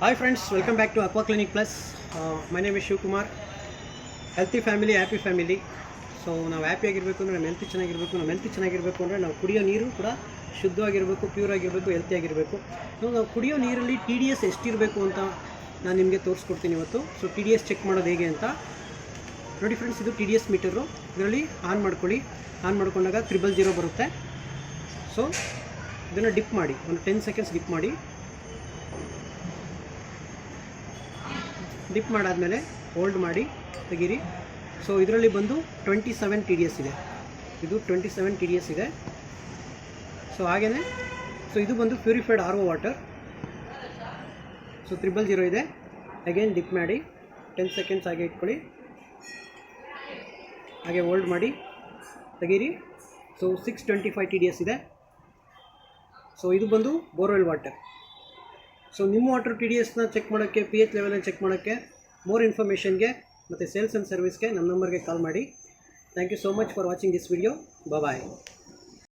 Hi friends, welcome back to Aqua Clinic Plus. My name is Shiv-Kumar. Healthy family, happy family. So ನಾವು happy ಆಗಿರಬೇಕು ಅಂದರೆ ನಮ್ಮ health ಚೆನ್ನಾಗಿರಬೇಕು. ನಮ್ಮ health ಚೆನ್ನಾಗಿರಬೇಕು ಅಂದರೆ ನಾವು ಕುಡಿಯೋ ನೀರು ಕೂಡ ಶುದ್ಧವಾಗಿರಬೇಕು, ಪ್ಯೂರ್ ಆಗಿರಬೇಕು, ಹೆಲ್ತಿ ಆಗಿರಬೇಕು. ಸೊ ನಾವು ಕುಡಿಯೋ ನೀರಲ್ಲಿ TDS ಎಷ್ಟಿರಬೇಕು ಅಂತ ನಾನು ನಿಮಗೆ ತೋರಿಸ್ಕೊಡ್ತೀನಿ ಇವತ್ತು. ಸೊ TDS ಚೆಕ್ ಮಾಡೋದು ಹೇಗೆ ಅಂತ ನೋಡಿ ಫ್ರೆಂಡ್ಸ್. ಇದು TDS ಮೀಟರು. ಇದರಲ್ಲಿ ಆನ್ ಮಾಡ್ಕೊಳ್ಳಿ. ಆನ್ ಮಾಡ್ಕೊಂಡಾಗ 000 ಬರುತ್ತೆ. ಸೊ ಇದನ್ನು ಡಿಪ್ ಮಾಡಿ, ಒಂದು 10 ಸೆಕೆಂಡ್ಸ್ ಡಿಪ್ ಮಾಡಿ. ಡಿಪ್ ಮಾಡಾದಮೇಲೆ ಹೋಲ್ಡ್ ಮಾಡಿ ತೆಗೀರಿ. ಸೊ ಇದರಲ್ಲಿ ಬಂದು 27 TDS ಇದೆ. ಇದು 27 TDS ಇದೆ. ಸೊ ಹಾಗೆಯೇ ಇದು ಬಂದು ಪ್ಯೂರಿಫೈಡ್ RO ವಾಟರ್. ಸೊ 000 ಇದೆ. ಅಗೇನ್ ಡಿಪ್ ಮಾಡಿ 10 ಸೆಕೆಂಡ್ಸ್ ಹಾಗೆ ಇಟ್ಕೊಳ್ಳಿ. ಹಾಗೆ ಹೋಲ್ಡ್ ಮಾಡಿ ತೆಗೀರಿ. ಸೊ 625 TDS ಇದೆ. ಸೊ ಇದು ಬಂದು ಬೋರ್ವೆಲ್ ವಾಟರ್. ಸೊ ನಿಮ್ಮ ವಾಟರ್ TDSನ ಚೆಕ್ ಮಾಡೋಕ್ಕೆ, pH ಲೆವೆಲ್ನ ಚೆಕ್ ಮಾಡೋಕ್ಕೆ, ಮೋರ್ ಇನ್ಫಾರ್ಮೇಷನ್ಗೆ ಮತ್ತು ಸೇಲ್ಸ್ ಆ್ಯಂಡ್ ಸರ್ವಿಸ್ಗೆ ನಮ್ಮ ನಂಬರ್ಗೆ ಕಾಲ್ ಮಾಡಿ. Thank you so much for watching this video. Bye.